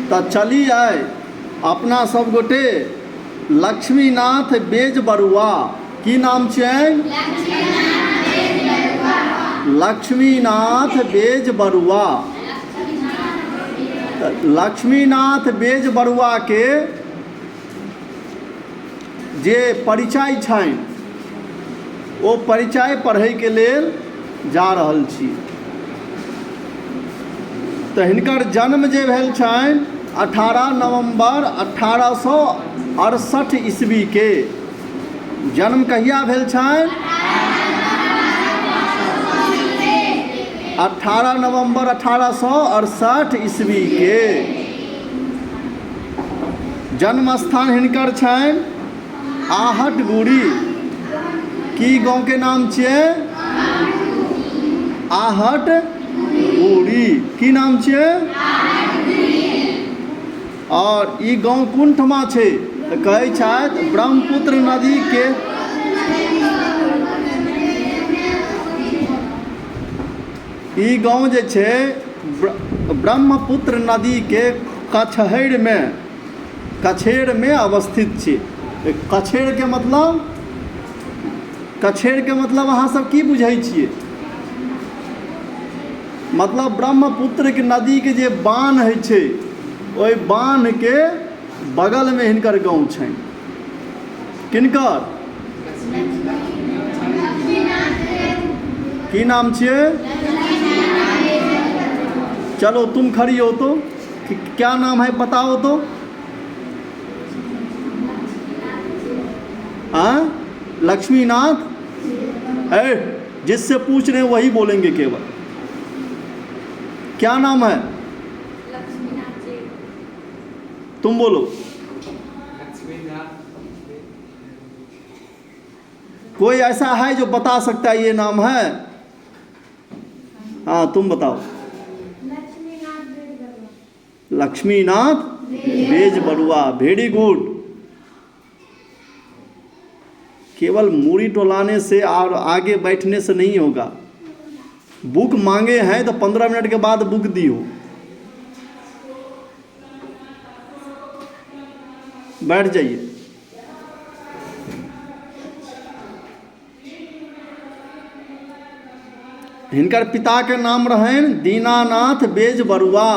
तो चली आए अपना सब गोटे लक्ष्मीनाथ बेज बरुआ। की नाम छियनि? लक्ष्मीनाथ बेज बरुआ। लक्ष्मीनाथ बेज बरुआ के जे परिचय छनि ओ परिचय पढ़ै के लेल जा रहल छी। तो हिनकर जन्म जे भेल छनि 18 नवंबर 1868 ईस्वी के। जन्म कहिया भेल छनि? 18 नवंबर 1868 ईस्वी के। जन्म स्थान हिनकर छनि आहटगुड़ी। की गांव के नाम छियै? आहटगुड़ी। की नाम छियै? और ई गांव कोन ठमा छै? तऽ कहै छथि ब्रह्मपुत्र नदी के ई गांव जे छै ब्रह्मपुत्र नदी के कछेर में अवस्थित छै। कछेर के मतलब अहाँ सब की बुझै छियै? मतलब ब्रह्मपुत्र के नदी के जे बान्ह होइ छै ओहि बान्ह के बगल में हिनकर गांव छनि। किनकर? की नाम छियै? चलो तुम खड़ी हो तो क्या नाम है बताओ तो। हाँ, लक्ष्मीनाथ। जिससे पूछ रहे हैं वही बोलेंगे केवल। क्या नाम है? तुम बोलो। कोई ऐसा है जो बता सकता है ये नाम है? हाँ तुम बताओ। Lakshminath Bezbaroa. Very good. केवल मूड़ी टोलाने से और आगे बैठने से नहीं होगा। बुक मांगे हैं तो 15 मिनट के बाद बुक दियो। बैठ जाइए। हिनकर पिता के नाम रहनि दीनानाथ बेज बरुआ।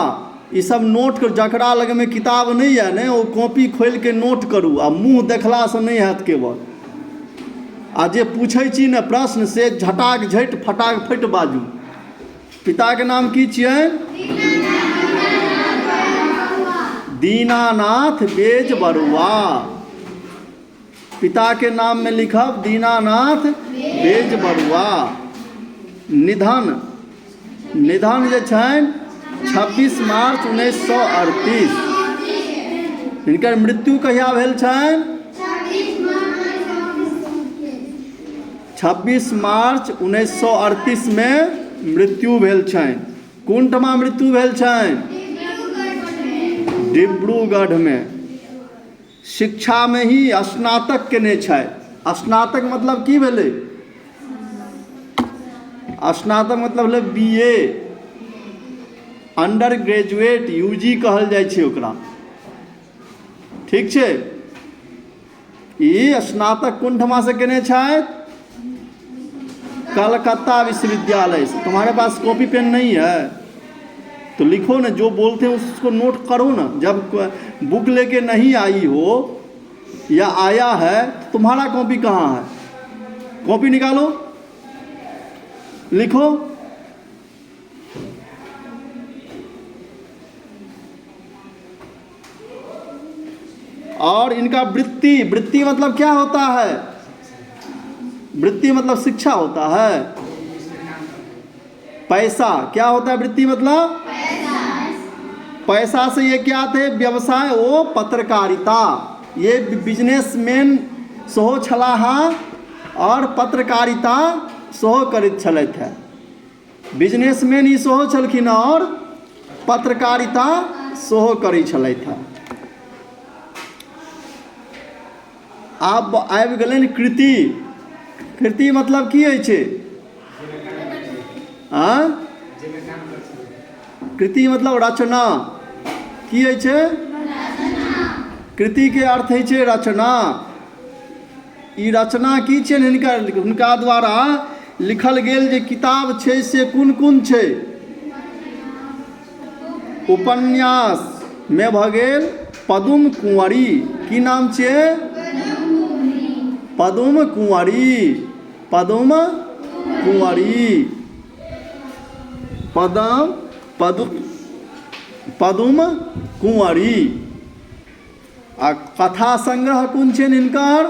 ई सब नोट कर, जकरा लग में किताब नहीं है ने, वो कॉपी खोल के नोट करू। आ मुँह देखला से नहीं हैत केवल। आ जे पूछै छी ने प्रश्न से झटाक झटि फटाक फटि बाजू। पिता के नाम की छियै? दीनानाथ बेज बरुआ। पिता के नाम में लिखब दीनानाथ बेज बरुआ। निधन जे छनि 26 मार्च 1938। हिनकर मृत्यु कहिया भेल छनि? 26 मार्च 1938 में मृत्यु भेल छनि। कोन ठमा मृत्यु भेल छनि? डिब्रूगढ़ में। शिक्षा में ही स्नातक केने छथि। स्नातक मतलब की भेलै? स्नातक मतलब भेलै BA, अंडर ग्रेजुएट, UG कहल जाइ छै ओकरा। ठीक छै। ई स्नातक कोन ठमा से केने छथि? कलकत्ता विश्वविद्यालय से। तुम्हारे पास कॉपी पेन नहीं है तो लिखो ना, जो बोलते हैं उसको नोट करो ना। जब बुक लेके नहीं आई हो या आया है तो तुम्हारा कॉपी कहाँ है? कॉपी निकालो, लिखो। और इनका वृत्ति मतलब क्या होता है? वृत्ति मतलब शिक्षा होता है। पैसा क्या होता है? वृत्ति मतलब पैसा से ये क्या थे? व्यवसाय ओ पत्रकारिता। ये बिजनेसमैन सेहो छलाह और पत्रकारिता सेहो करैत छलथि है। बिजनेसमैन ई सेहो छलखिन और पत्रकारिता सेहो करै छलथि है। आब आबि गेलनि कृति। कृति मतलब की होइ छै? कृति मतलब रचना। की होइ छै? कृति के अर्थ होइ छै रचना। ई रचना की छै? हुनका द्वारा लिखल गेल जे किताब छै से कोन कोन छै? उपन्यास में भऽ गेल पदुम कुंवरी। की नाम छियै? पदुम कुंवरी। पदुम कुंवरी। पदुम कुंवरी। आ कथा संग्रह कोन छै हिनकर?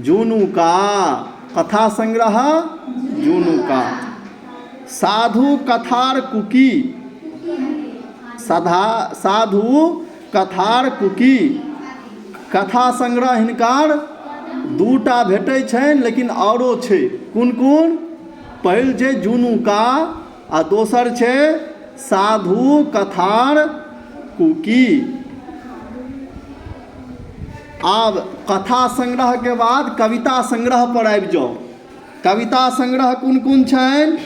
जुनुका। कथा संग्रह जुनुका। साधु कथार कुकी। साधु कथार कुकी। कथा संग्रह हिनकर दूटा भेटै छनि, लेकिन औरो छै। कोन कोन? पहिल छै जुनुका आ दोसर छै साधु कथार कुकी। आब कथा संग्रह के बाद कविता संग्रह पर आबि जाओ। कविता संग्रह कोन कोन छनि?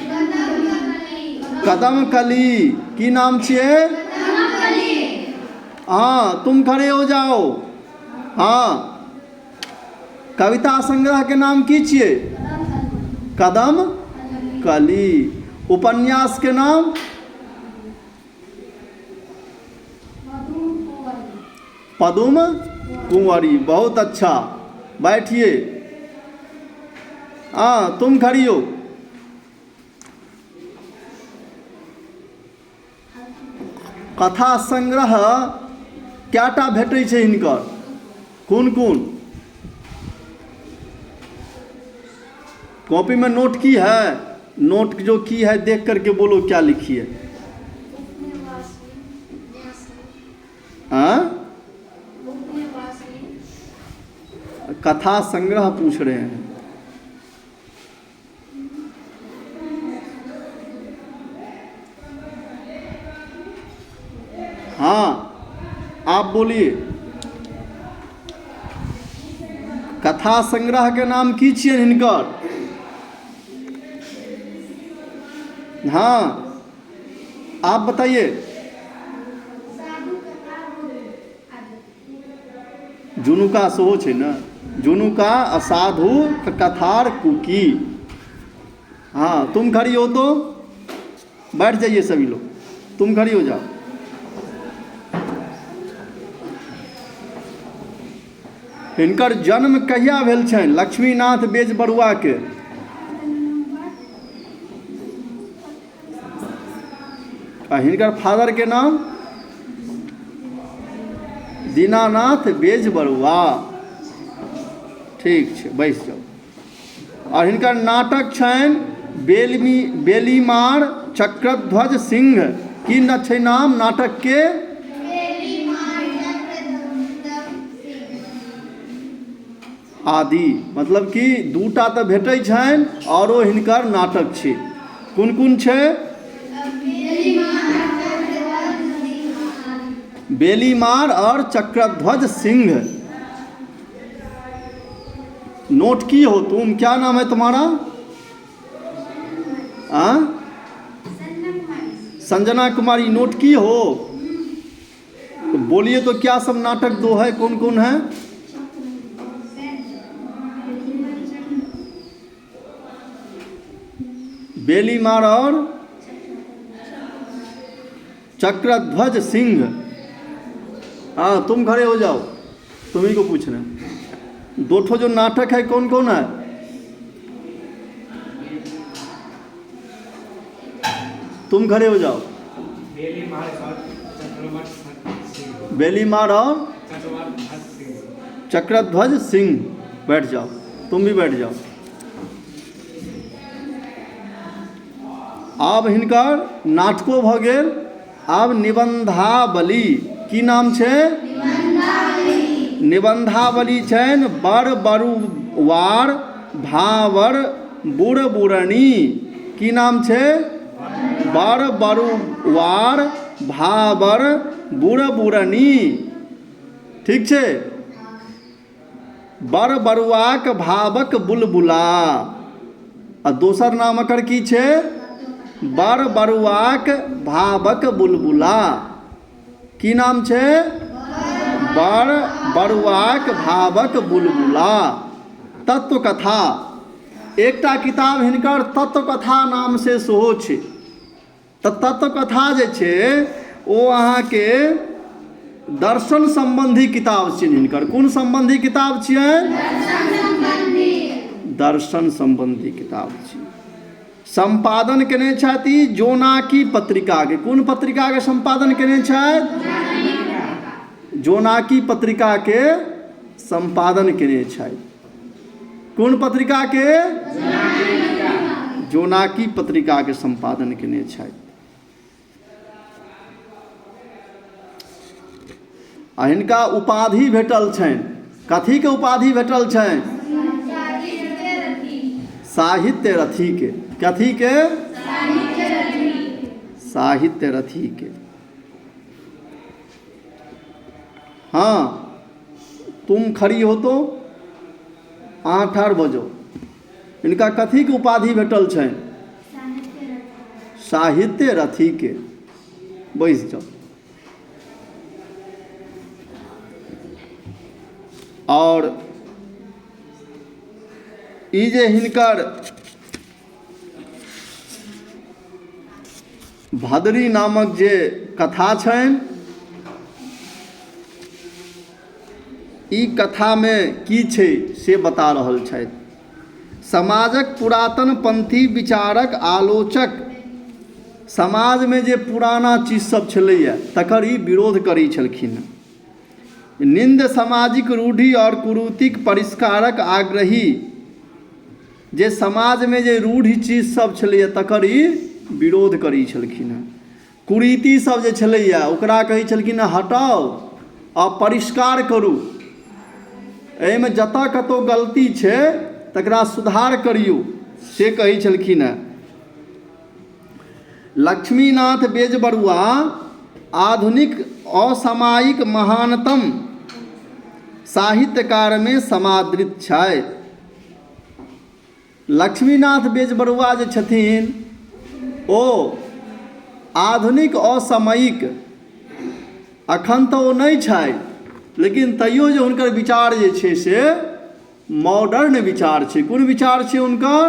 कदम कली। की नाम छियै? हाँ, तुम खड़े हो जाओ। हाँ, कविता संग्रह के नाम की छियै? कदम कली। उपन्यास के नाम? पदुम कुंवरी। बहुत अच्छा, बैठिए। हाँ, तुम खड़ी हो। कथा संग्रह कैटा भेटै छै हिनकर? कोन कोन? कॉपी में नोट की है? नोट जो की है देख करके बोलो क्या लिखी है। हाँ? कथा संग्रह पूछ रहे हैं। हाँ, आप बोलिए। कथा संग्रह के नाम की छियै हिनकर? हाँ, आप बताइए। जुनुका सेहो छै ना? जुनुका, असाधु कथार कुकी। हाँ, तुम खड़ी हो तो बैठ जाइए सभी लोग। तुम खड़ी हो जाओ। हिनकर जन्म कहिया भेल छनि? लक्ष्मीनाथ बेजबरुआ के। आ हिनकर फादर के नाम? दीनानाथ बेजबरुआ। ठीक छै, बैस जाओ। और हिनकर नाटक छनि बेलीमार चक्रध्वज सिंह। की न छै नाम नाटक के? आदि। मतलब कि दूटा तऽ भेटै छनि, औरो हिनकर नाटक छै। कोन कोन छै? बेलीमार और चक्रध्वज सिंह। नोट की हो तुम? क्या नाम है तुम्हारा? संजना कुमारी। नोट की हो? तो बोलिए तो क्या सब नाटक दो है? कौन कौन है? बेलीमार और चक्रध्वज सिंह। हाँ, तुम खड़े हो जाओ, तुम्ही को पूछना। दो ठो जो नाटक है कौन कौन है? तुम खड़े हो जाओ। बेलीमार और चक्रध्वज सिंह। बैठ जाओ, तुम भी बैठ जाओ। आब हिनकर नाटको भऽ गेल। आब निबंधावली। की नाम छै? निबंधावली छनि बड़ बरुआर भावर बुढ़ बुढ़नी। की नाम छै? बड़ बरुआर भावर बुढ़ बुढ़नी। ठीक छै। बड़ बरुआक भावक बुलबुला। आ दोसर नाम एकर की छै? बड़ बरुआक भावक बुलबुला। की नाम छै? बरुआक भावक बुलबुला तत्व कथा। एकटा किताब हिनकर तत्व कथा नाम से सेहो छै। तऽ तत्व कथा जे छै ओ अहाँके दर्शन संबंधी किताब छियनि हिनकर। कोन संबंधी किताब छियनि? दर्शन संबंधी किताब छियै। संपादन केने छथि जोनाकी पत्रिकाके। कोन पत्रिकाके संपादन केने छथि? जोनाकी पत्रिकाके संपादन केने छथि। कोन पत्रिकाके? जोनाकी पत्रिकाके संपादन केने छथि। आ हिनका उपाधि भेटल छनि। कथीके उपाधि भेटल छनि? साहित्य रथीके। कथीके? साहित्य रथीके। हाँ, तुम खड़ी हो तो अहाँ ठाढ़ भऽ जाउ। हिनका कथीके उपाधि भेटल छनि? साहित्य रथीके। बैस जाउ। और ई जे हिनकर भदरी नामक जे कथा छनि, ई कथामे की छै से बता रहल छथि। समाजक पुरातन पंथी विचारक आलोचक समाजमे जे पुराना चीज सब छलैए तकर ई विरोध करै छलखिन। निंद सामाजिक रूढ़ि और कुरीतिक परिष्कारक आग्रही। जे समाजमे जे रूढ़ि चीज सब छलैए तकर ई विरोध करै छलखिन। कुरीति सब जे छलैए ओकरा कहै छलखिन हटाओ आ परिष्कार करू। एहिमे जतऽ कतौ गलती छै तकरा सुधार करियौ से कहै छलखिन। लक्ष्मीनाथ बेजबरुआ आधुनिक असामयिक महानतम साहित्यकार में समादृत छथि। लक्ष्मीनाथ बेजबरुआ जे छथिन ओ आधुनिक असामयिक अखन तऽ ओ नहि छथि, लेकिन तैयो जे हुनकर विचार जे छै से मॉडर्न विचार छै। कोन विचार छै हुनकर?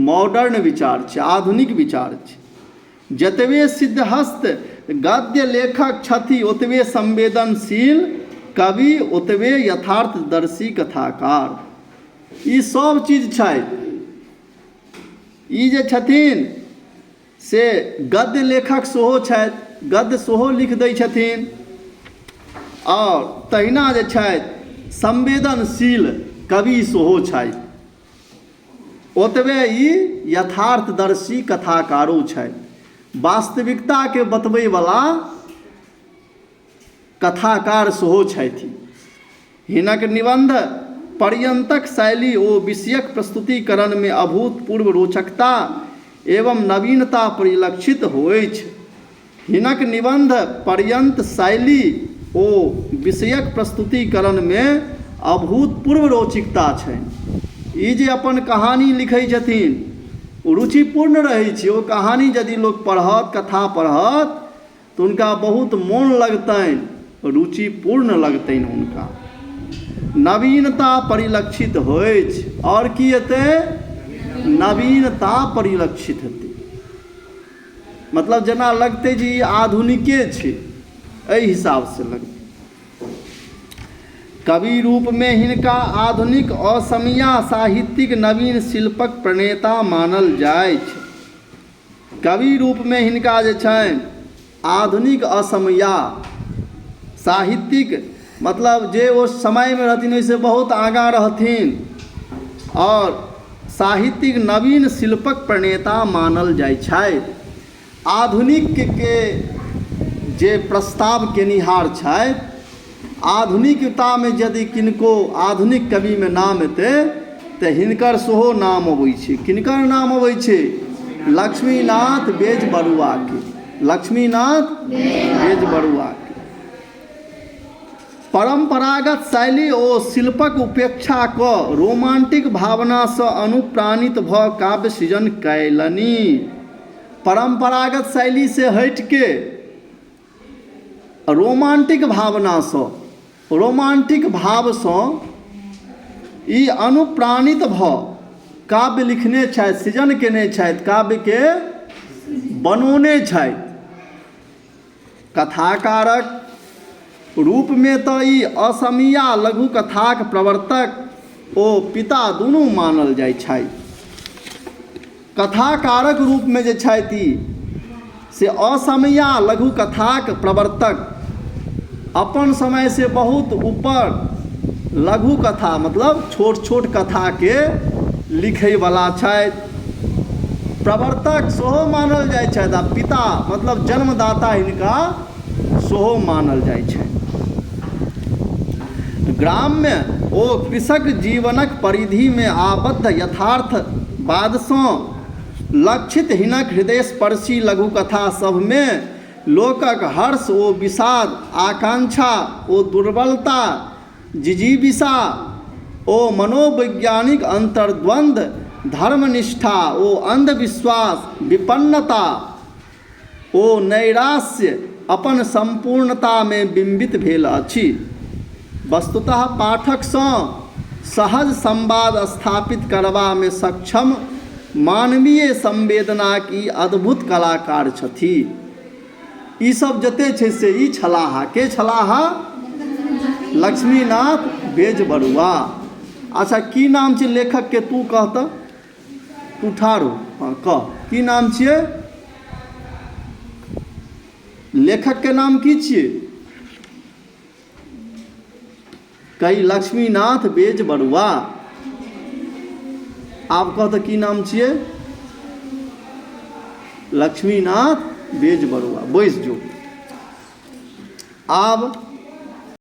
मॉडर्न विचार छै, आधुनिक विचार छै। जतबे सिद्धहस्त गद्य लेखक छथि ओतबे संवेदनशील कवि, ओतबे यथार्थदर्शी कथाकार। ई सब चीज छथि। ई जे छथिन से गद्य लेखक सेहो छथि, गद्य सेहो लिख दै छथिन। और तहिना जे छथि संवेदनशील कवि सेहो छथि। ओतबे ई यथार्थदर्शी कथाकारो छथि। वास्तविकताके बतबैवला कथाकार सेहो छथि। हिनक निबंध पर्यंतक शैली ओ विषयक प्रस्तुतिकरण में अभूतपूर्व रोचकता एवं नवीनता परिलक्षित होइछ। हिनक निबंध पर्यंत शैली ओ विषयक प्रस्तुतिकरण में अभूतपूर्व रोचकता छै। ई जे अपन कहानी लिखै छथिन ओ रुचिपूर्ण रहै छै। ओ कहानी यदि लोक पढ़त, कथा पढ़त तऽ हुनका बहुत मोन लगतनि, रुचिपूर्ण लगतनि हुनका। नवीनता परिलक्षित होइछ। और की हेतै? नवीनता परिलक्षित हेतै। मतलब जेना लगतै जे ई आधुनिके छै, एहि हिसाब से लगतै। कवि रूप में हिनका आधुनिक असमिया साहित्यिक नवीन शिल्पक प्रणेता मानल जाइ छै। कवि रूप में हिनका जे छनि आधुनिक असमिया साहित्यिक, मतलब जे ओ समय में रहथिन ओहिसे बहुत आगाँ रहथिन, और साहित्यिक नवीन शिल्पक प्रणेता मानल जाइ छै। आधुनिक के जे प्रस्ताव केनिहार छथि, आधुनिकता में यदि किनको आधुनिक कवि में नाम एतै तऽ हिनकर सेहो नाम अबै छै। किनकर नाम अबै छै? लक्ष्मीनाथ बेजबरुआके। लक्ष्मीनाथ बेजबरुआके। परंपरागत शैली ओ शिल्पक उपेक्षा कऽ रोमांटिक भावना से अनुप्राणित भऽ काव्य सृजन कयलनि। परंपरागत शैली से हटि के रोमांटिक भावनासँ, रोमांटिक भावसँ ई अनुप्राणित भऽ काव्य लिखने छथि, सृजन केने छथि, काव्यके बनौने छथि। कथाकारक रूपमे तऽ ई असमिया लघु कथाक प्रवर्तक ओ पिता दुनू मानल जाइ छथि। कथाकारक रूपमे जे छथि ई से असमिया लघु कथाक प्रवर्तक, अपन समय से बहुत ऊपर लघु कथा मतलब छोट छोट कथाके लिखैवला छथि, प्रवर्तक सेहो मानल जाइ छथि, आ पिता मतलब जन्मदाता हिनका सेहो मानल जाइ छथि। ग्राममे ओ कृषक जीवनक परिधिमे आबद्ध यथार्थवादसँ लक्षित हिनक हृदयस्पर्शी लघुकथा सभमे लोकक हर्ष ओ विषाद, आकांक्षा ओ दुर्बलता, जिजीविषा ओ मनोवैज्ञानिक अंतर्द्वंद, धर्मनिष्ठा ओ अंधविश्वास, विपन्नता ओ नैराश्य अपन संपूर्णतामे बिंबित भेल अछि। वस्तुतः पाठकसँ सहज संवाद स्थापित करबामे सक्षम मानवीय संवेदनाक ई अद्भुत कलाकार छथि। ई सब जते छै से ई छलाह। के छलाह? लक्ष्मीनाथ बेजबरुआ। अच्छा, की नाम छै लेखक के? तू कह तऽ, तू ठाड़ो, हाँ कह, की नाम छियै लेखक के? नाम की छियै? कही लक्ष्मीनाथ बेजबरुआ। आब कह तऽ की नाम छियै? लक्ष्मीनाथ बेजबरुआ। बैस जो। आब